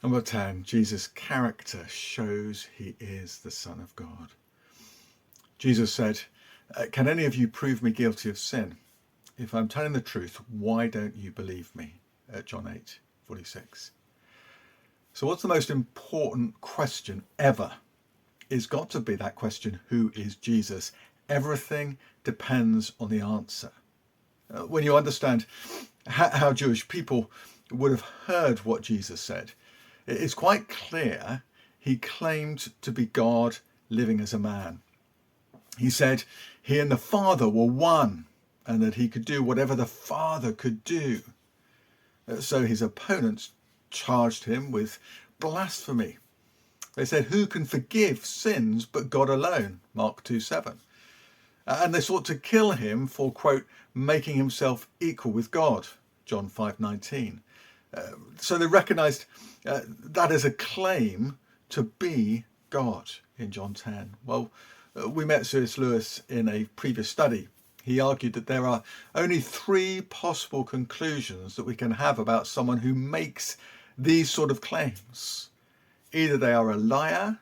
Number 10, Jesus' character shows he is the Son of God. Jesus said, can any of you prove me guilty of sin? If I'm telling the truth, why don't you believe me? John 8:46. So what's the most important question ever? It's got to be that question, who is Jesus? Everything depends on the answer. When you understand how Jewish people would have heard what Jesus said, it's quite clear he claimed to be God living as a man. He said he and the Father were one and that he could do whatever the Father could do. So his opponents charged him with blasphemy. They said, who can forgive sins but God alone? Mark 2:7. And they sought to kill him for, quote, making himself equal with God, John 5:19. So they recognized that as a claim to be God in John 10. Well, we met C.S. Lewis in a previous study. He argued that there are only three possible conclusions that we can have about someone who makes these sort of claims. Either they are a liar,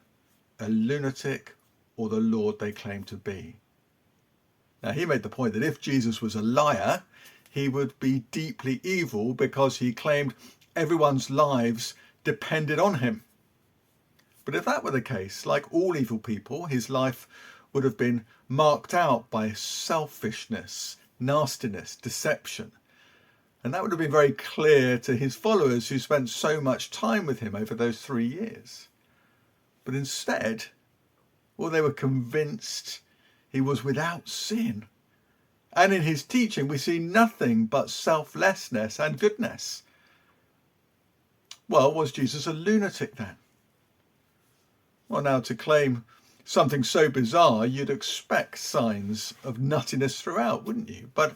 a lunatic, or the Lord they claim to be. Now, he made the point that if Jesus was a liar, he would be deeply evil because he claimed everyone's lives depended on him. But if that were the case, like all evil people, his life would have been marked out by selfishness, nastiness, deception. And that would have been very clear to his followers who spent so much time with him over those 3 years. But instead, well, they were convinced he was without sin. And in his teaching, we see nothing but selflessness and goodness. Well, was Jesus a lunatic then? Well, now, to claim something so bizarre, you'd expect signs of nuttiness throughout, wouldn't you? But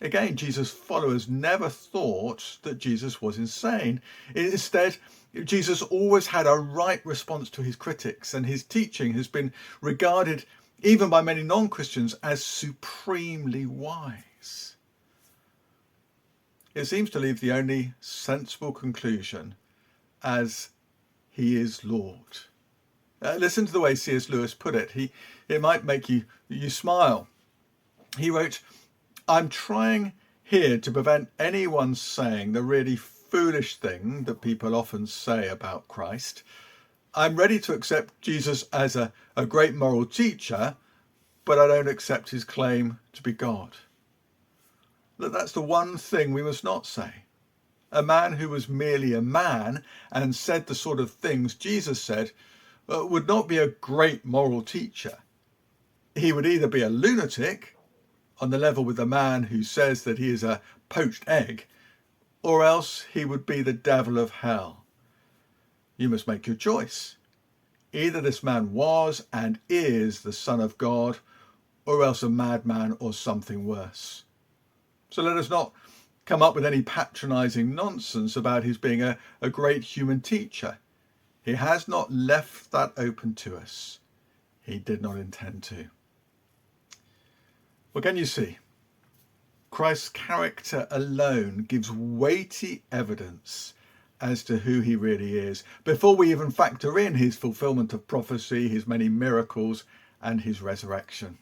again, Jesus' followers never thought that Jesus was insane. Instead, Jesus always had a right response to his critics, and his teaching has been regarded, even by many non-Christians, as supremely wise. It seems to leave the only sensible conclusion as he is Lord. Listen to the way C.S. Lewis put it. It might make you smile. He wrote, I'm trying here to prevent anyone saying the really foolish thing that people often say about Christ. I'm ready to accept Jesus as a great moral teacher, but I don't accept his claim to be God. That's the one thing we must not say. A man who was merely a man and said the sort of things Jesus said would not be a great moral teacher. He would either be a lunatic, on the level with the man who says that he is a poached egg, or else he would be the devil of hell. You must make your choice. Either this man was and is the Son of God, or else a madman or something worse. So let us not come up with any patronizing nonsense about his being a great human teacher. He has not left that open to us. He did not intend to. Well, can you see? Christ's character alone gives weighty evidence as to who he really is, before we even factor in his fulfillment of prophecy, his many miracles, and his resurrection.